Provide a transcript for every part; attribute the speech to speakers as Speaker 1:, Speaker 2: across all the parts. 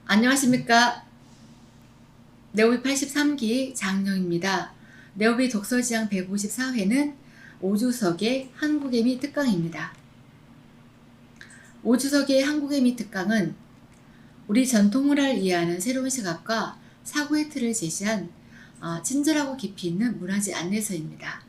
Speaker 1: 안녕하십니까. 네오비 83기 장영입니다. 네오비 독서지향 154회는 오주석의 한국의 미 특강입니다. 오주석의 한국의 미 특강은 우리 전통문화를 이해하는 새로운 시각과 사고의 틀을 제시한 친절하고 깊이 있는 문화재 안내서입니다.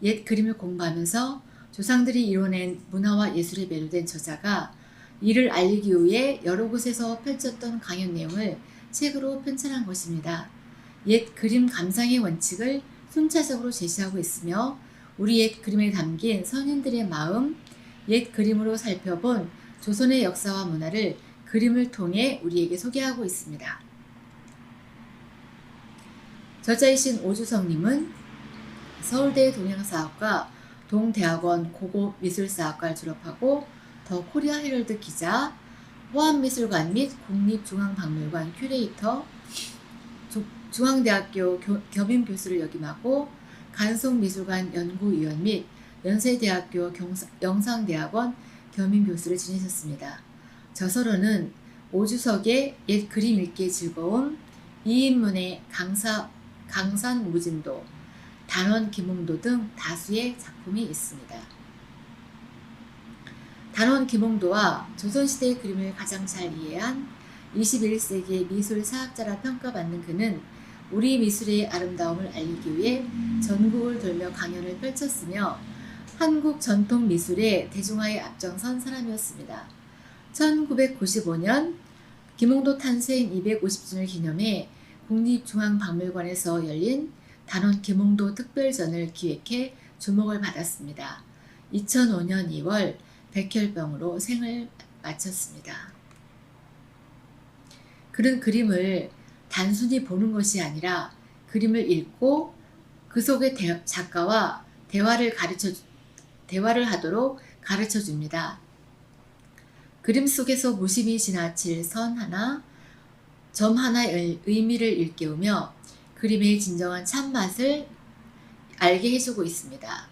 Speaker 1: 옛 그림을 공부하면서 조상들이 이뤄낸 문화와 예술에 매료된 저자가 이를 알리기 위해 여러 곳에서 펼쳤던 강연 내용을 책으로 편찬한 것입니다. 옛 그림 감상의 원칙을 순차적으로 제시하고 있으며 우리 옛 그림에 담긴 선인들의 마음, 옛 그림으로 살펴본 조선의 역사와 문화를 그림을 통해 우리에게 소개하고 있습니다. 저자이신 오주성님은 서울대 동양사학과 동대학원 고고미술사학과를 졸업하고 더 코리아 헤럴드 기자, 호암미술관 및 국립중앙박물관 큐레이터, 중앙대학교 겸임교수를 역임하고 간송미술관 연구위원 및 연세대학교 영상대학원 겸임교수를 지내셨습니다. 저서로는 오주석의 옛 그림 읽기의 즐거움, 이인문의 강산무진도, 단원 김홍도 등 다수의 작품이 있습니다. 단원 김홍도와 조선시대의 그림을 가장 잘 이해한 21세기의 미술사학자라 평가받는 그는 우리 미술의 아름다움을 알리기 위해 전국을 돌며 강연을 펼쳤으며 한국 전통 미술의 대중화에 앞장선 사람이었습니다. 1995년 김홍도 탄생 250주년을 기념해 국립중앙박물관에서 열린 단원 김홍도 특별전을 기획해 주목을 받았습니다. 2005년 2월 백혈병으로 생을 마쳤습니다. 그는 그림을 단순히 보는 것이 아니라 그림을 읽고 그 속의 작가와 대화를 하도록 가르쳐 줍니다. 그림 속에서 무심히 지나칠 선 하나, 점 하나의 의미를 일깨우며 그림의 진정한 참맛을 알게 해주고 있습니다.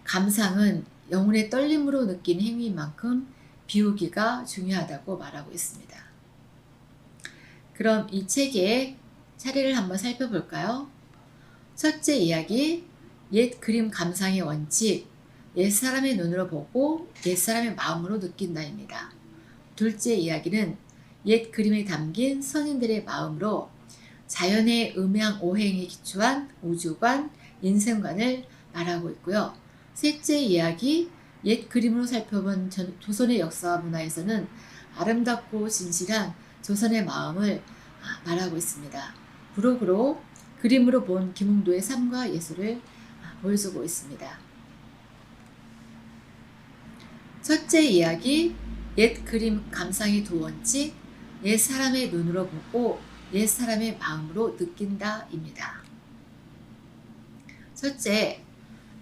Speaker 1: 감상은 영혼의 떨림으로 느낀 행위인 만큼 비우기가 중요하다고 말하고 있습니다. 그럼 이 책의 사례를 한번 살펴볼까요? 첫째 이야기, 옛 그림 감상의 원칙, 옛사람의 눈으로 보고 옛사람의 마음으로 느낀다입니다. 둘째 이야기는 옛 그림에 담긴 선인들의 마음으로 자연의 음양오행에 기초한 우주관, 인생관을 말하고 있고요. 셋째 이야기, 옛 그림으로 살펴본 조선의 역사와 문화에서는 아름답고 진실한 조선의 마음을 말하고 있습니다. 부록으로 그림으로 본 김홍도의 삶과 예술을 보여주고 있습니다. 첫째 이야기, 옛 그림 감상의 두 원칙, 옛 사람의 눈으로 보고 옛 사람의 마음으로 느낀다입니다. 첫째,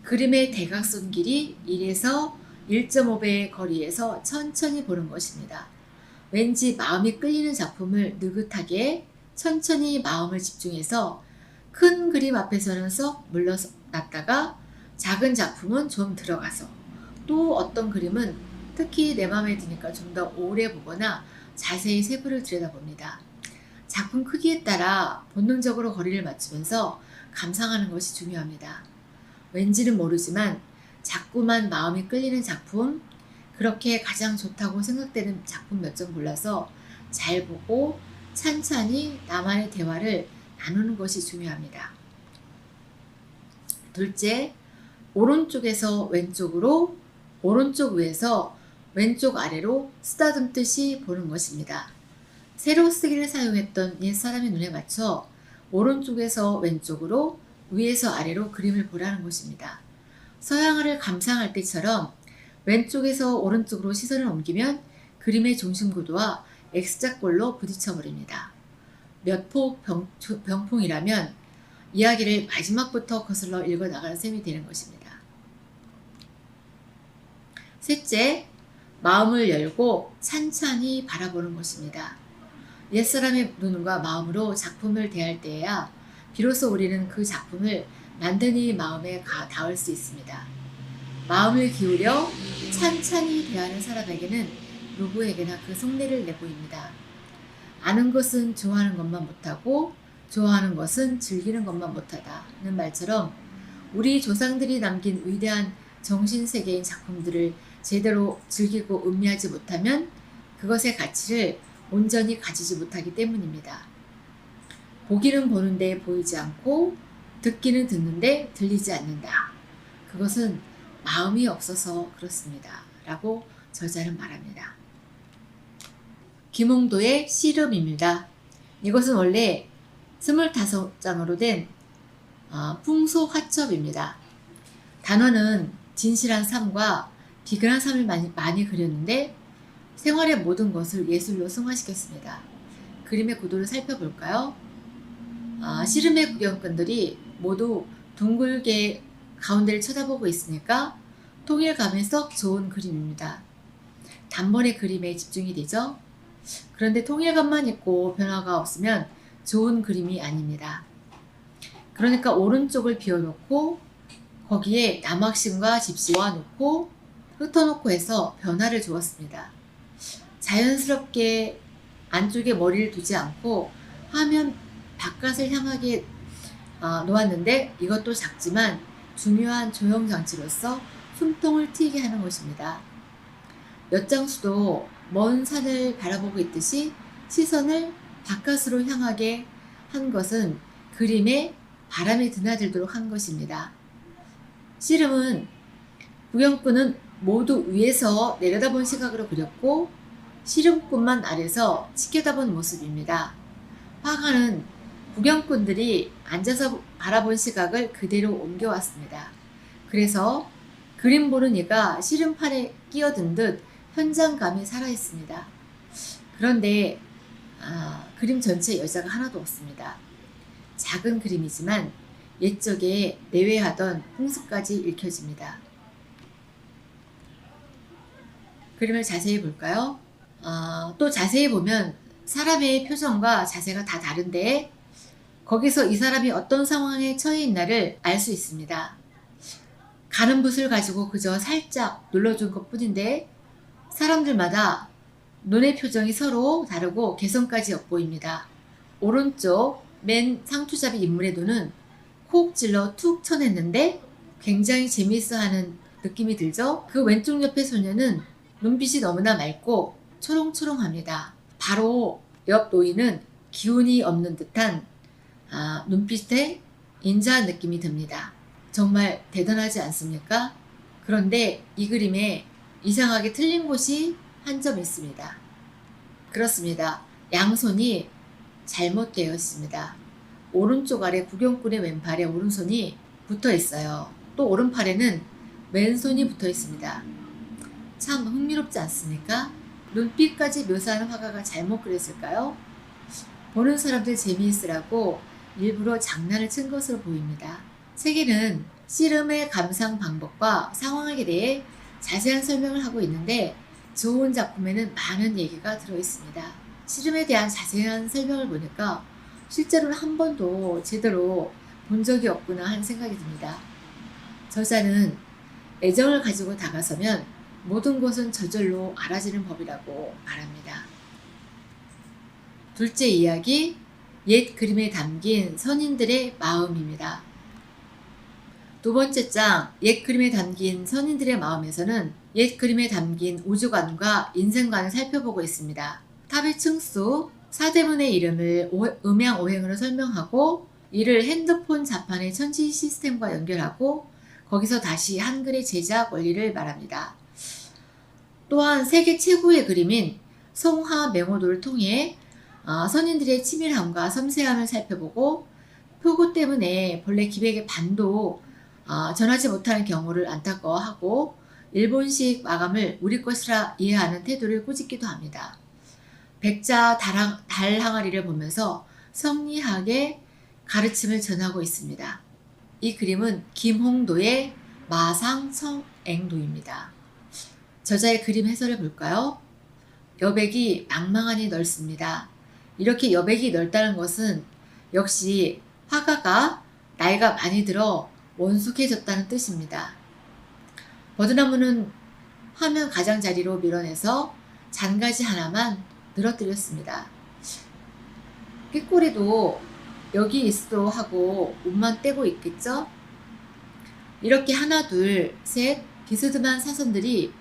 Speaker 1: 그림의 대각선 길이 1에서 1.5배의 거리에서 천천히 보는 것입니다. 왠지 마음이 끌리는 작품을 느긋하게 천천히 마음을 집중해서 큰 그림 앞에서는 썩 물러났다가 작은 작품은 좀 들어가서 또 어떤 그림은 특히 내 마음에 드니까 좀 더 오래 보거나 자세히 세부를 들여다봅니다. 작품 크기에 따라 본능적으로 거리를 맞추면서 감상하는 것이 중요합니다. 왠지는 모르지만 자꾸만 마음이 끌리는 작품, 그렇게 가장 좋다고 생각되는 작품 몇 점 골라서 잘 보고 찬찬히 나만의 대화를 나누는 것이 중요합니다. 둘째, 오른쪽에서 왼쪽으로, 오른쪽 위에서 왼쪽 아래로 쓰다듬듯이 보는 것입니다. 세로 쓰기를 사용했던 옛사람의 눈에 맞춰 오른쪽에서 왼쪽으로, 위에서 아래로 그림을 보라는 것입니다. 서양화를 감상할 때처럼 왼쪽에서 오른쪽으로 시선을 옮기면 그림의 중심구도와 X자꼴로 부딪혀버립니다. 몇 폭 병풍이라면 이야기를 마지막부터 거슬러 읽어나가는 셈이 되는 것입니다. 셋째, 마음을 열고 찬찬히 바라보는 것입니다. 옛사람의 눈과 마음으로 작품을 대할 때에야 비로소 우리는 그 작품을 만든 이 마음에 닿을 수 있습니다. 마음을 기울여 찬찬히 대하는 사람에게는 누구에게나 그 속내를 내보입니다. 아는 것은 좋아하는 것만 못하고 좋아하는 것은 즐기는 것만 못하다는 말처럼 우리 조상들이 남긴 위대한 정신세계인 작품들을 제대로 즐기고 음미하지 못하면 그것의 가치를 온전히 가지지 못하기 때문입니다. 보기는 보는데 보이지 않고 듣기는 듣는데 들리지 않는다. 그것은 마음이 없어서 그렇습니다. 라고 저자는 말합니다. 김홍도의 씨름입니다. 이것은 원래 25장으로 된 풍소화첩입니다. 단원은 진실한 삶과 비근한 삶을 많이 그렸는데 생활의 모든 것을 예술로 승화시켰습니다. 그림의 구도를 살펴볼까요? 씨름의 구경꾼들이 모두 둥글게 가운데를 쳐다보고 있으니까 통일감이 썩 좋은 그림입니다. 단번에 그림에 집중이 되죠? 그런데 통일감만 있고 변화가 없으면 좋은 그림이 아닙니다. 그러니까 오른쪽을 비워놓고 거기에 남학심과 집시와 놓고 흩어놓고 해서 변화를 주었습니다. 자연스럽게 안쪽에 머리를 두지 않고 화면 바깥을 향하게 놓았는데 이것도 작지만 중요한 조형장치로서 숨통을 트이게 하는 것입니다. 엿장수도 먼 산을 바라보고 있듯이 시선을 바깥으로 향하게 한 것은 그림에 바람이 드나들도록 한 것입니다. 씨름은 구경꾼은 모두 위에서 내려다본 시각으로 그렸고 씨름꾼만 아래서 지켜다본 모습입니다. 화가는 구경꾼들이 앉아서 바라본 시각을 그대로 옮겨왔습니다. 그래서 그림 보는 이가 씨름판에 끼어든 듯 현장감이 살아있습니다. 그런데 그림 전체에 여자가 하나도 없습니다. 작은 그림이지만 옛적에 내외하던 풍습까지 읽혀집니다. 그림을 자세히 볼까요? 또 자세히 보면 사람의 표정과 자세가 다 다른데 거기서 이 사람이 어떤 상황에 처해 있나를 알 수 있습니다. 가는 붓을 가지고 그저 살짝 눌러준 것 뿐인데 사람들마다 눈의 표정이 서로 다르고 개성까지 엿보입니다. 오른쪽 맨 상투잡이 인물의 눈은 콕 찔러 툭 쳐냈는데 굉장히 재미있어하는 느낌이 들죠? 그 왼쪽 옆의 소녀는 눈빛이 너무나 맑고 초롱초롱합니다. 바로 옆 노인은 기운이 없는 듯한 눈빛에 인자한 느낌이 듭니다. 정말 대단하지 않습니까? 그런데 이 그림에 이상하게 틀린 곳이 한 점 있습니다. 그렇습니다. 양손이 잘못되어 있습니다. 오른쪽 아래 구경꾼의 왼팔에 오른손이 붙어 있어요. 또 오른팔에는 왼손이 붙어 있습니다. 참 흥미롭지 않습니까? 눈빛까지 묘사하는 화가가 잘못 그렸을까요? 보는 사람들 재미있으라고 일부러 장난을 친 것으로 보입니다. 책에는 씨름의 감상 방법과 상황에 대해 자세한 설명을 하고 있는데 좋은 작품에는 많은 얘기가 들어있습니다. 씨름에 대한 자세한 설명을 보니까 실제로는 한 번도 제대로 본 적이 없구나 하는 생각이 듭니다. 저자는 애정을 가지고 다가서면 모든 것은 저절로 알아지는 법이라고 말합니다. 둘째 이야기, 옛 그림에 담긴 선인들의 마음입니다. 두 번째 장, 옛 그림에 담긴 선인들의 마음에서는 옛 그림에 담긴 우주관과 인생관을 살펴보고 있습니다. 탑의 층수, 사대문의 이름을 음양오행으로 설명하고 이를 핸드폰 자판의 천지 시스템과 연결하고 거기서 다시 한글의 제작 원리를 말합니다. 또한 세계 최고의 그림인 송하맹오도를 통해 선인들의 치밀함과 섬세함을 살펴보고 표고 때문에 본래 기백의 반도 전하지 못하는 경우를 안타까워하고 일본식 마감을 우리 것이라 이해하는 태도를 꾸짖기도 합니다. 백자 달 항아리를 보면서 성리학의 가르침을 전하고 있습니다. 이 그림은 김홍도의 마상청앵도입니다. 저자의 그림 해설을 볼까요? 여백이 망망하니 넓습니다. 이렇게 여백이 넓다는 것은 역시 화가가 나이가 많이 들어 원숙해졌다는 뜻입니다. 버드나무는 화면 가장자리로 밀어내서 잔가지 하나만 늘어뜨렸습니다. 꾀꼬리도 여기 있어 하고 옷만 떼고 있겠죠? 이렇게 하나, 둘, 셋 비스듬한 사선들이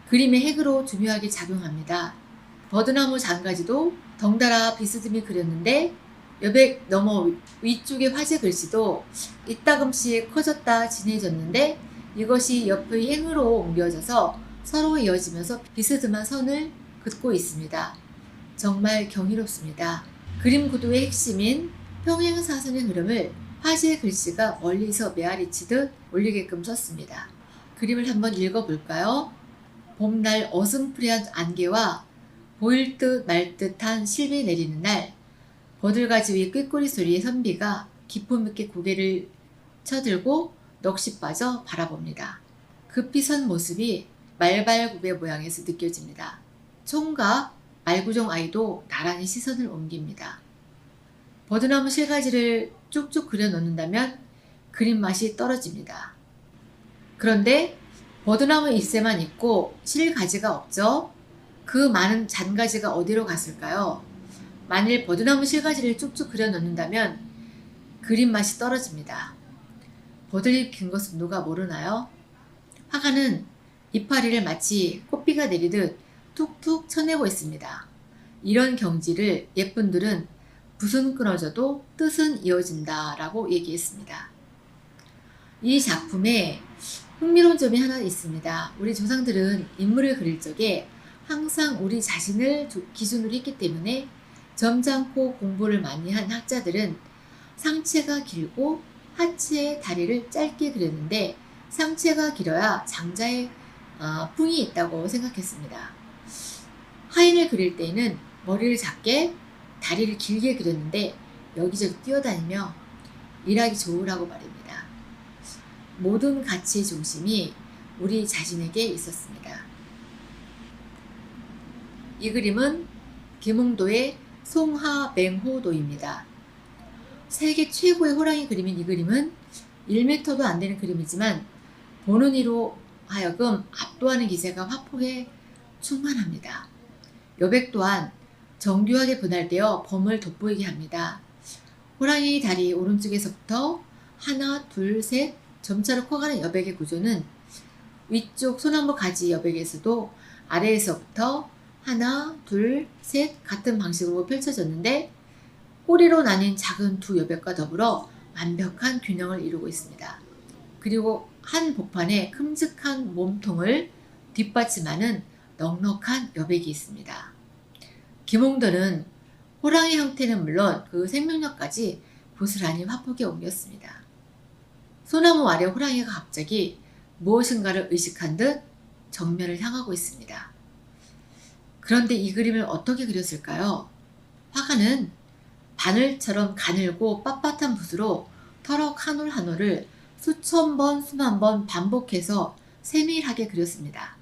Speaker 1: 그림의 핵으로 중요하게 작용합니다. 버드나무 장가지도 덩달아 비스듬히 그렸는데 여백 너머 위쪽의 화재 글씨도 이따금씩 커졌다 진해졌는데 이것이 옆의 행으로 옮겨져서 서로 이어지면서 비스듬한 선을 긋고 있습니다. 정말 경이롭습니다. 그림 구도의 핵심인 평행사선의 흐름을 화재 글씨가 멀리서 메아리치듯 올리게끔 썼습니다. 그림을 한번 읽어볼까요? 봄날 어슴푸레한 안개와 보일 듯 말 듯한 실비 내리는 날, 버들가지 위 꾀꼬리 소리의 선비가 기품 있게 고개를 쳐들고 넋이 빠져 바라봅니다. 급히 선 모습이 말발굽의 모양에서 느껴집니다. 총각 말구종 아이도 나란히 시선을 옮깁니다. 버드나무 실가지를 쭉쭉 그려 넣는다면 그림 맛이 떨어집니다. 그런데 버드나무 잎새만 있고 실가지가 없죠? 그 많은 잔가지가 어디로 갔을까요? 만일 버드나무 실가지를 쭉쭉 그려 넣는다면 그림 맛이 떨어집니다. 버들잎 긴 것은 누가 모르나요? 화가는 이파리를 마치 꽃비가 내리듯 툭툭 쳐내고 있습니다. 이런 경지를 예쁜들은 붓은 끊어져도 뜻은 이어진다 라고 얘기했습니다. 이 작품에 흥미로운 점이 하나 있습니다. 우리 조상들은 인물을 그릴 적에 항상 우리 자신을 기준으로 했기 때문에 점잖고 공부를 많이 한 학자들은 상체가 길고 하체의 다리를 짧게 그렸는데 상체가 길어야 장자의 풍이 있다고 생각했습니다. 하인을 그릴 때에는 머리를 작게 다리를 길게 그렸는데 여기저기 뛰어다니며 일하기 좋으라고 말입니다. 모든 가치의 중심이 우리 자신에게 있었습니다. 이 그림은 계몽도의 송하맹호도입니다. 세계 최고의 호랑이 그림인 이 그림은 1m도 안 되는 그림이지만 보는 이로 하여금 압도하는 기세가 화폭에 충만합니다. 여백 또한 정교하게 분할되어 범을 돋보이게 합니다. 호랑이 다리 오른쪽에서부터 하나, 둘, 셋 점차로 커가는 여백의 구조는 위쪽 소나무 가지 여백에서도 아래에서부터 하나, 둘, 셋 같은 방식으로 펼쳐졌는데 꼬리로 나뉜 작은 두 여백과 더불어 완벽한 균형을 이루고 있습니다. 그리고 한 복판에 큼직한 몸통을 뒷받침하는 넉넉한 여백이 있습니다. 김홍도는 호랑이 형태는 물론 그 생명력까지 고스란히 화폭에 옮겼습니다. 소나무 아래 호랑이가 갑자기 무엇인가를 의식한 듯 정면을 향하고 있습니다. 그런데 이 그림을 어떻게 그렸을까요? 화가는 바늘처럼 가늘고 빳빳한 붓으로 터럭 한 올 한 올을 수천 번, 수만 번 반복해서 세밀하게 그렸습니다.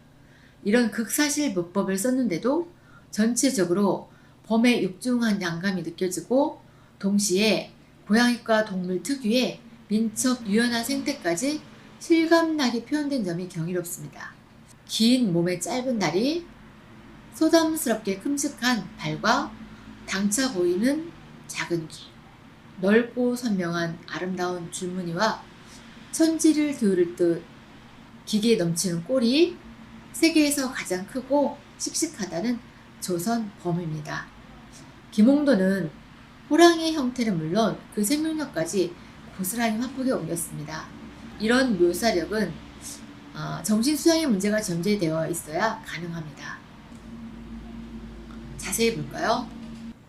Speaker 1: 이런 극사실 문법을 썼는데도 전체적으로 범의 육중한 양감이 느껴지고 동시에 고양이과 동물 특유의 민첩 유연한 생태까지 실감나게 표현된 점이 경이롭습니다. 긴 몸의 짧은 다리, 소담스럽게 큼직한 발과 당차 보이는 작은 귀, 넓고 선명한 아름다운 줄무늬와 천지를 들을 듯 기계에 넘치는 꼬리, 세계에서 가장 크고 씩씩하다는 조선 범입니다. 김홍도는 호랑이의 형태는 물론 그 생명력까지 고스란히 화폭에 옮겼습니다. 이런 묘사력은 정신수양의 문제가 전제되어 있어야 가능합니다. 자세히 볼까요?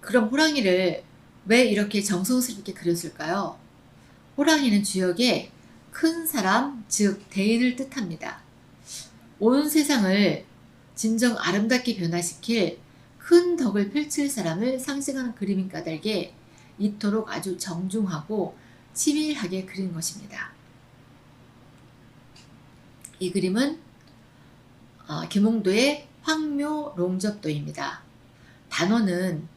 Speaker 1: 그럼 호랑이를 왜 이렇게 정성스럽게 그렸을까요? 호랑이는 주역의 큰 사람, 즉 대인을 뜻합니다. 온 세상을 진정 아름답게 변화시킬 큰 덕을 펼칠 사람을 상징하는 그림인 까닭에 이토록 아주 정중하고 치밀하게 그린 것입니다. 이 그림은 김홍도의 황묘롱접도입니다. 단어는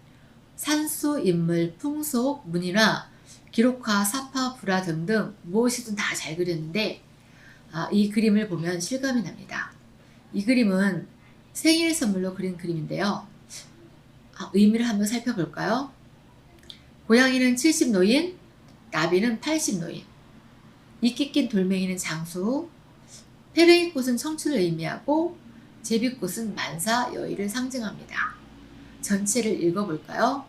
Speaker 1: 산수, 인물, 풍속, 문이나 기록화, 사파, 불화 등등 무엇이든 다 잘 그렸는데 이 그림을 보면 실감이 납니다. 이 그림은 생일 선물로 그린 그림인데요. 의미를 한번 살펴볼까요? 고양이는 70노인, 나비는 80노인, 이끼 낀 돌멩이는 장수, 페랭이꽃은 청춘을 의미하고 제비꽃은 만사 여의를 상징합니다. 전체를 읽어볼까요?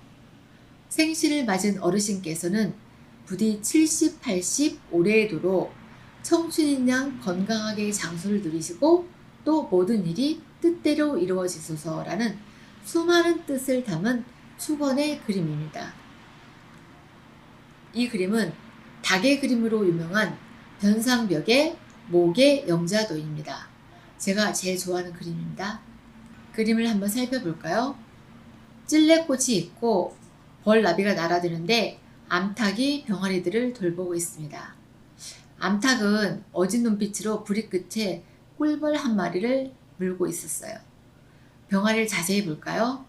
Speaker 1: 생시를 맞은 어르신께서는 부디 70, 80 오래의 도로 청춘인 양 건강하게 장수를 누리시고 또 모든 일이 뜻대로 이루어지소서라는 수많은 뜻을 담은 축원의 그림입니다. 이 그림은 닭의 그림으로 유명한 변상벽의 목의 영자도입니다. 제가 제일 좋아하는 그림입니다. 그림을 한번 살펴볼까요? 찔레꽃이 있고 벌나비가 날아드는데 암탉이 병아리들을 돌보고 있습니다. 암탉은 어진 눈빛으로 부리 끝에 꿀벌 한 마리를 물고 있었어요. 병아리를 자세히 볼까요?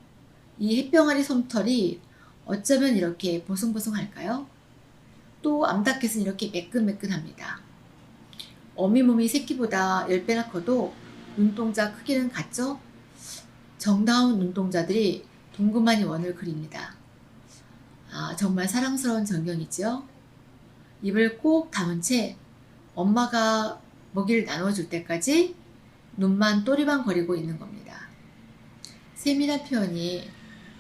Speaker 1: 이 햇병아리 솜털이 어쩌면 이렇게 보송보송할까요? 또 암탉캣은 이렇게 매끈매끈합니다. 어미 몸이 새끼보다 10배나 커도 눈동자 크기는 같죠? 정다운 눈동자들이 동그마니 원을 그립니다. 정말 사랑스러운 전경이지요? 입을 꼭 다문 채 엄마가 먹이를 나눠줄 때까지 눈만 또리방거리고 있는 겁니다. 세밀한 표현이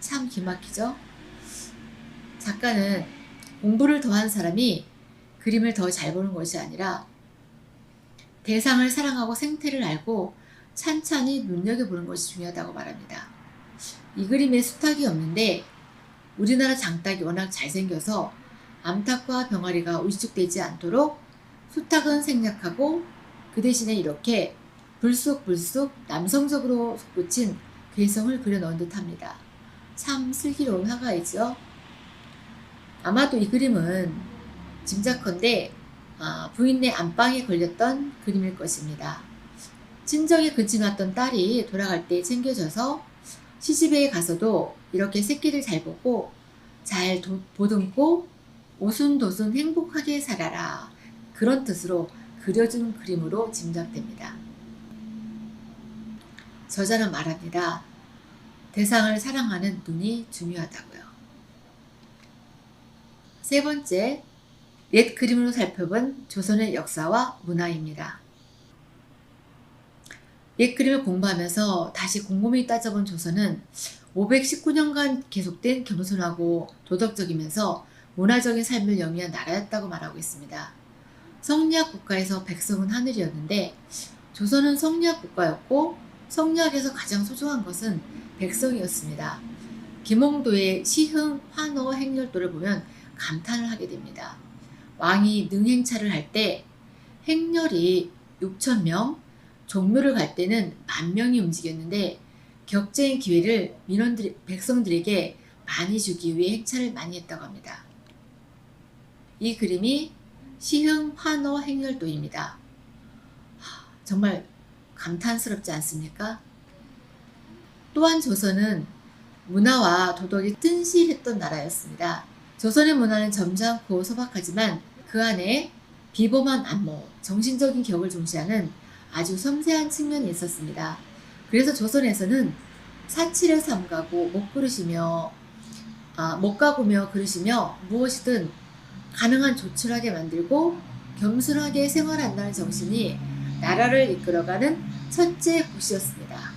Speaker 1: 참 기막히죠? 작가는 공부를 더한 사람이 그림을 더 잘 보는 것이 아니라 대상을 사랑하고 생태를 알고 찬찬히 눈여겨보는 것이 중요하다고 말합니다. 이 그림에 수탉이 없는데 우리나라 장닭이 워낙 잘생겨서 암탉과 병아리가 위축되지 않도록 수탉은 생략하고 그 대신에 이렇게 불쑥불쑥 남성적으로 솟구친 괴성을 그려넣은 듯합니다. 참 슬기로운 화가이죠. 아마도 이 그림은 짐작컨대 부인네 안방에 걸렸던 그림일 것입니다. 친정에 근친왔던 딸이 돌아갈 때 챙겨줘서 시집에 가서도 이렇게 새끼를 잘 보고 잘 보듬고 오순도순 행복하게 살아라, 그런 뜻으로 그려준 그림으로 짐작됩니다. 저자는 말합니다. 대상을 사랑하는 눈이 중요하다고요. 세 번째, 옛 그림으로 살펴본 조선의 역사와 문화입니다. 옛 그림을 공부하면서 다시 곰곰이 따져본 조선은 519년간 계속된 겸손하고 도덕적이면서 문화적인 삶을 영위한 나라였다고 말하고 있습니다. 성리학 국가에서 백성은 하늘이었는데 조선은 성리학 국가였고 성리학에서 가장 소중한 것은 백성이었습니다. 김홍도의 시흥, 환호, 행렬도를 보면 감탄을 하게 됩니다. 왕이 능행차를 할 때 행렬이 6,000명, 종묘를 갈 때는 10,000명이 움직였는데 격제의 기회를 백성들에게 많이 주기 위해 행차를 많이 했다고 합니다. 이 그림이 시흥, 환호, 행렬도입니다. 정말 감탄스럽지 않습니까? 또한 조선은 문화와 도덕이 튼실했던 나라였습니다. 조선의 문화는 점잖고 소박하지만 그 안에 비범한 안목, 정신적인 격을 중시하는 아주 섬세한 측면이 있었습니다. 그래서 조선에서는 사치를 삼가고 못 가구며 그르시며 무엇이든 가능한 조촐하게 만들고 겸손하게 생활한다는 정신이 나라를 이끌어가는 첫째 곳이었습니다.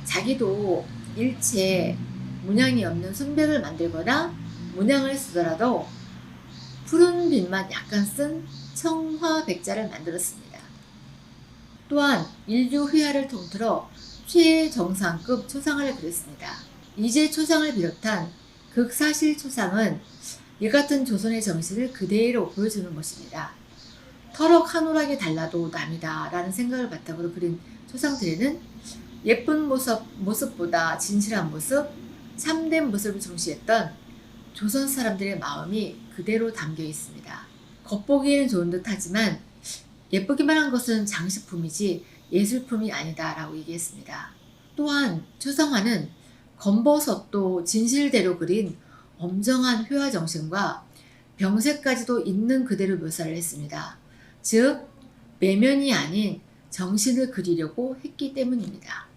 Speaker 1: 자기도 일체 문양이 없는 순백을 만들거나 문양을 쓰더라도 푸른 빛만 약간 쓴 청화백자를 만들었습니다. 또한 인류 회화를 통틀어 최정상급 초상화를 그렸습니다. 이제 초상을 비롯한 극사실 초상은 이 같은 조선의 정신을 그대로 보여주는 것입니다. 터럭 한 오락이 달라도 남이다 라는 생각을 바탕으로 그린 초상들에는 예쁜 모습보다 진실한 모습, 참된 모습을 중시했던 조선 사람들의 마음이 그대로 담겨 있습니다. 겉보기에는 좋은 듯 하지만 예쁘기만 한 것은 장식품이지 예술품이 아니다 라고 얘기했습니다. 또한 초상화는 검버섯도 진실대로 그린 엄정한 회화 정신과 병세까지도 있는 그대로 묘사를 했습니다. 즉 매면이 아닌 정신을 그리려고 했기 때문입니다.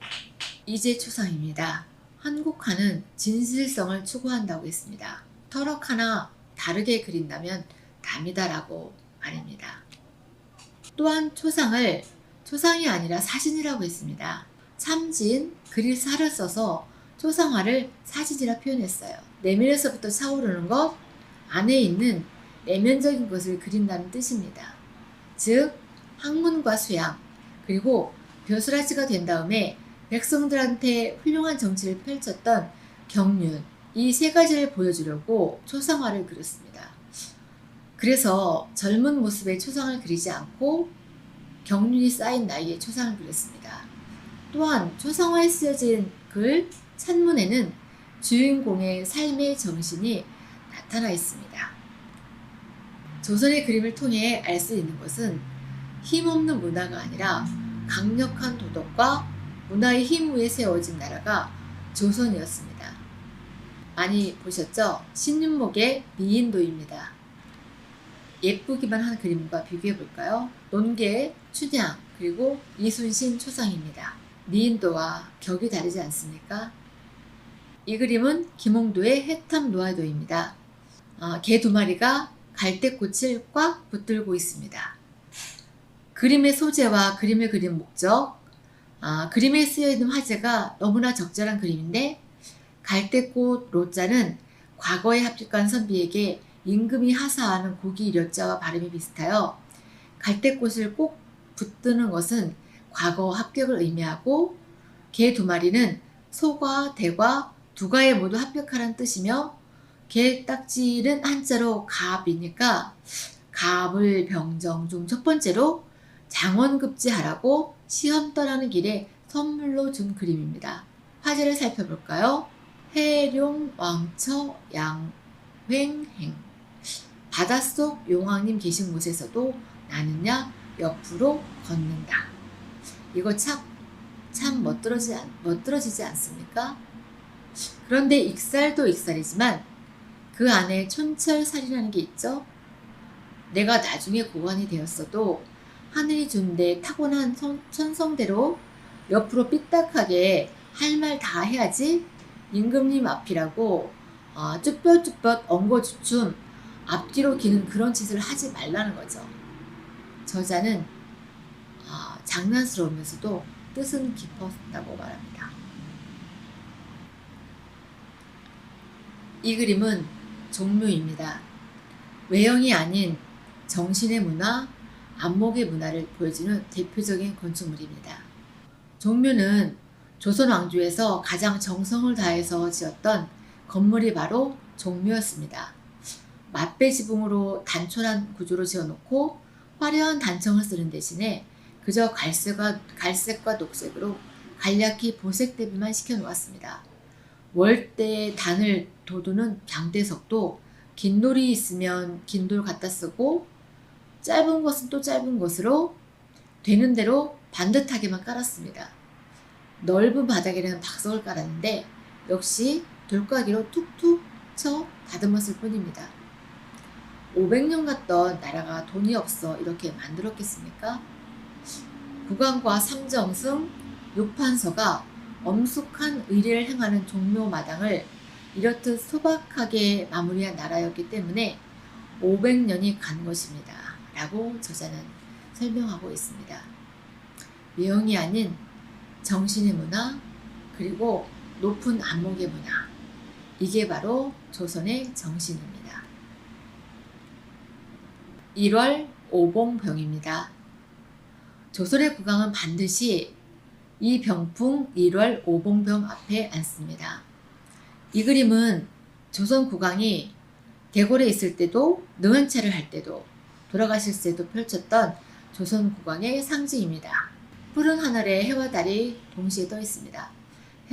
Speaker 1: 이제 초상입니다. 한국화는 진실성을 추구한다고 했습니다. 터럭 하나 다르게 그린다면 답니다라고 말입니다. 또한 초상을 초상이 아니라 사진이라고 했습니다. 참진 그릴 살을 써서 초상화를 사진이라 표현했어요. 내면에서부터 차오르는 것, 안에 있는 내면적인 것을 그린다는 뜻입니다. 즉 학문과 수양 그리고 벼슬아치가 된 다음에 백성들한테 훌륭한 정치를 펼쳤던 경륜, 이 세 가지를 보여주려고 초상화를 그렸습니다. 그래서 젊은 모습의 초상을 그리지 않고 경륜이 쌓인 나이에 초상을 그렸습니다. 또한 초상화에 쓰여진 글 찬문에는 주인공의 삶의 정신이 나타나 있습니다. 조선의 그림을 통해 알 수 있는 것은 힘없는 문화가 아니라 강력한 도덕과 문화의 힘 위에 세워진 나라가 조선이었습니다. 많이 보셨죠? 신윤목의 미인도입니다. 예쁘기만 한 그림과 비교해 볼까요? 논계, 춘향, 그리고 이순신 초상입니다. 미인도와 격이 다르지 않습니까? 이 그림은 김홍도의 해탐 노화도입니다. 개 두 마리가 갈대꽃을 꽉 붙들고 있습니다. 그림의 소재와 그림을 그린 목적, 그림에 쓰여있는 화제가 너무나 적절한 그림인데 갈대꽃 로자는 과거에 합격한 선비에게 임금이 하사하는 고기 이력자와 발음이 비슷하여 갈대꽃을 꼭 붙드는 것은 과거 합격을 의미하고 개 두 마리는 소과 대과 두 가에 모두 합격하라는 뜻이며 개 딱지는 한자로 갑이니까 갑을 병정 중 첫 번째로 장원급제하라고 시험 떠나는 길에 선물로 준 그림입니다. 화제를 살펴볼까요? 해룡 왕처 양횡행 바닷속 용왕님 계신 곳에서도 나는야 옆으로 걷는다. 이거 참 멋들어지지 않습니까? 그런데 익살도 익살이지만 그 안에 촌철살이라는 게 있죠. 내가 나중에 고관이 되었어도 하늘이 준 내 타고난 천성대로 옆으로 삐딱하게 할 말 다 해야지 임금님 앞이라고 쭈뼛쭈뼛 엉거주춤 앞뒤로 기는 그런 짓을 하지 말라는 거죠. 저자는 장난스러우면서도 뜻은 깊었다고 말합니다. 이 그림은 종묘입니다. 외형이 아닌 정신의 문화, 안목의 문화를 보여주는 대표적인 건축물입니다. 종묘는 조선 왕조에서 가장 정성을 다해서 지었던 건물이 바로 종묘였습니다. 맞배지붕으로 단촐한 구조로 지어놓고 화려한 단청을 쓰는 대신에 그저 갈색과 녹색으로 간략히 보색 대비만 시켜놓았습니다. 월대의 단을 돋우는 방대석도 긴 돌이 있으면 긴 돌 갖다 쓰고 짧은 것은 또 짧은 것으로 되는 대로 반듯하게만 깔았습니다. 넓은 바닥에는 박석을 깔았는데 역시 돌가기로 툭툭 쳐 다듬었을 뿐입니다. 500년 갔던 나라가 돈이 없어 이렇게 만들었겠습니까? 국왕과 삼정승, 육판서가 엄숙한 의례를 행하는 종묘 마당을 이렇듯 소박하게 마무리한 나라였기 때문에 500년이 간 것입니다. 라고 저자는 설명하고 있습니다. 외형이 아닌 정신의 문화 그리고 높은 안목의 문화, 이게 바로 조선의 정신입니다. 1월 오봉병입니다. 조선의 국왕은 반드시 이 병풍 1월 오봉병 앞에 앉습니다. 이 그림은 조선 국왕이 대궐에 있을 때도 능언차를 할 때도 돌아가실 때도 펼쳤던 조선 국왕의 상징입니다. 푸른 하늘에 해와 달이 동시에 떠 있습니다.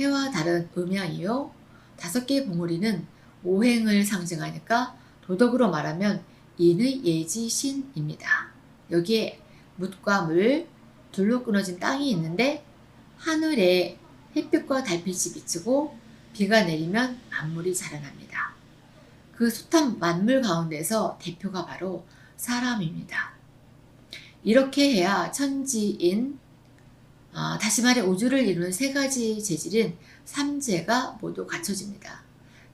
Speaker 1: 해와 달은 음양이요 5개의 봉우리는 오행을 상징하니까 도덕으로 말하면 인의 예지신입니다. 여기에 묻과 물, 둘로 끊어진 땅이 있는데 하늘에 햇빛과 달빛이 비치고 비가 내리면 만물이 자라납니다. 그 숱한 만물 가운데서 대표가 바로 사람입니다. 이렇게 해야 천지인, 다시 말해 우주를 이루는 세 가지 재질인 삼재가 모두 갖춰집니다.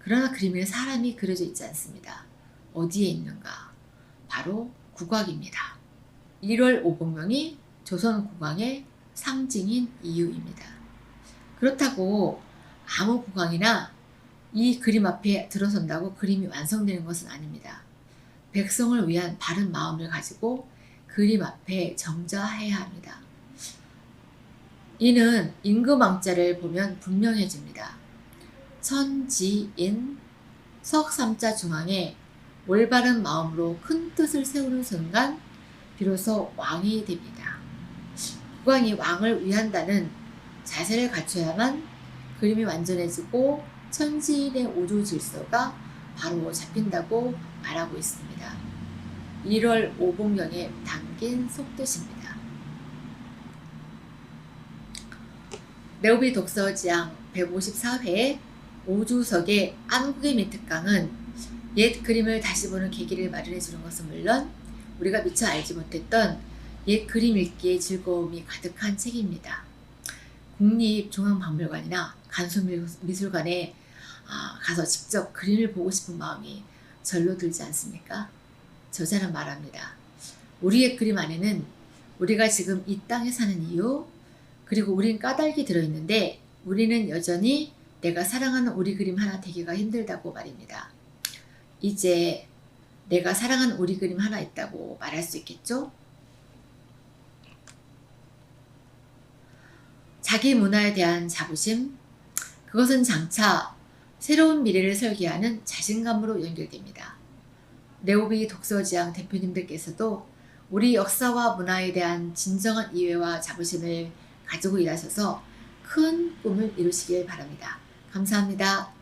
Speaker 1: 그러나 그림에는 사람이 그려져 있지 않습니다. 어디에 있는가? 바로 국왕입니다. 1월 오복령이 조선 국왕의 상징인 이유입니다. 그렇다고 아무 국왕이나 이 그림 앞에 들어선다고 그림이 완성되는 것은 아닙니다. 백성을 위한 바른 마음을 가지고 그림 앞에 정자해야 합니다. 이는 임금왕자를 보면 분명해집니다. 천지인 석삼자 중앙에 올바른 마음으로 큰 뜻을 세우는 순간 비로소 왕이 됩니다. 국왕이 왕을 위한다는 자세를 갖춰야만 그림이 완전해지고 천지인의 우주 질서가 바로 잡힌다고 말하고 있습니다. 1월 오복령에 담긴 속뜻입니다. 네오비 독서지향 154회 오주석의 안국의 밑특강은 옛 그림을 다시 보는 계기를 마련해 주는 것은 물론 우리가 미처 알지 못했던 옛 그림 읽기의 즐거움이 가득한 책입니다. 국립중앙박물관이나 간수미술관에 가서 직접 그림을 보고 싶은 마음이 절로 들지 않습니까? 저자는 말합니다. 우리의 그림 안에는 우리가 지금 이 땅에 사는 이유, 그리고 우린 까닭이 들어있는데 우리는 여전히 내가 사랑하는 우리 그림 하나 되기가 힘들다고 말입니다. 이제 내가 사랑하는 우리 그림 하나 있다고 말할 수 있겠죠? 자기 문화에 대한 자부심, 그것은 장차 새로운 미래를 설계하는 자신감으로 연결됩니다. 네오비 독서지향 대표님들께서도 우리 역사와 문화에 대한 진정한 이해와 자부심을 가지고 일하셔서 큰 꿈을 이루시길 바랍니다. 감사합니다.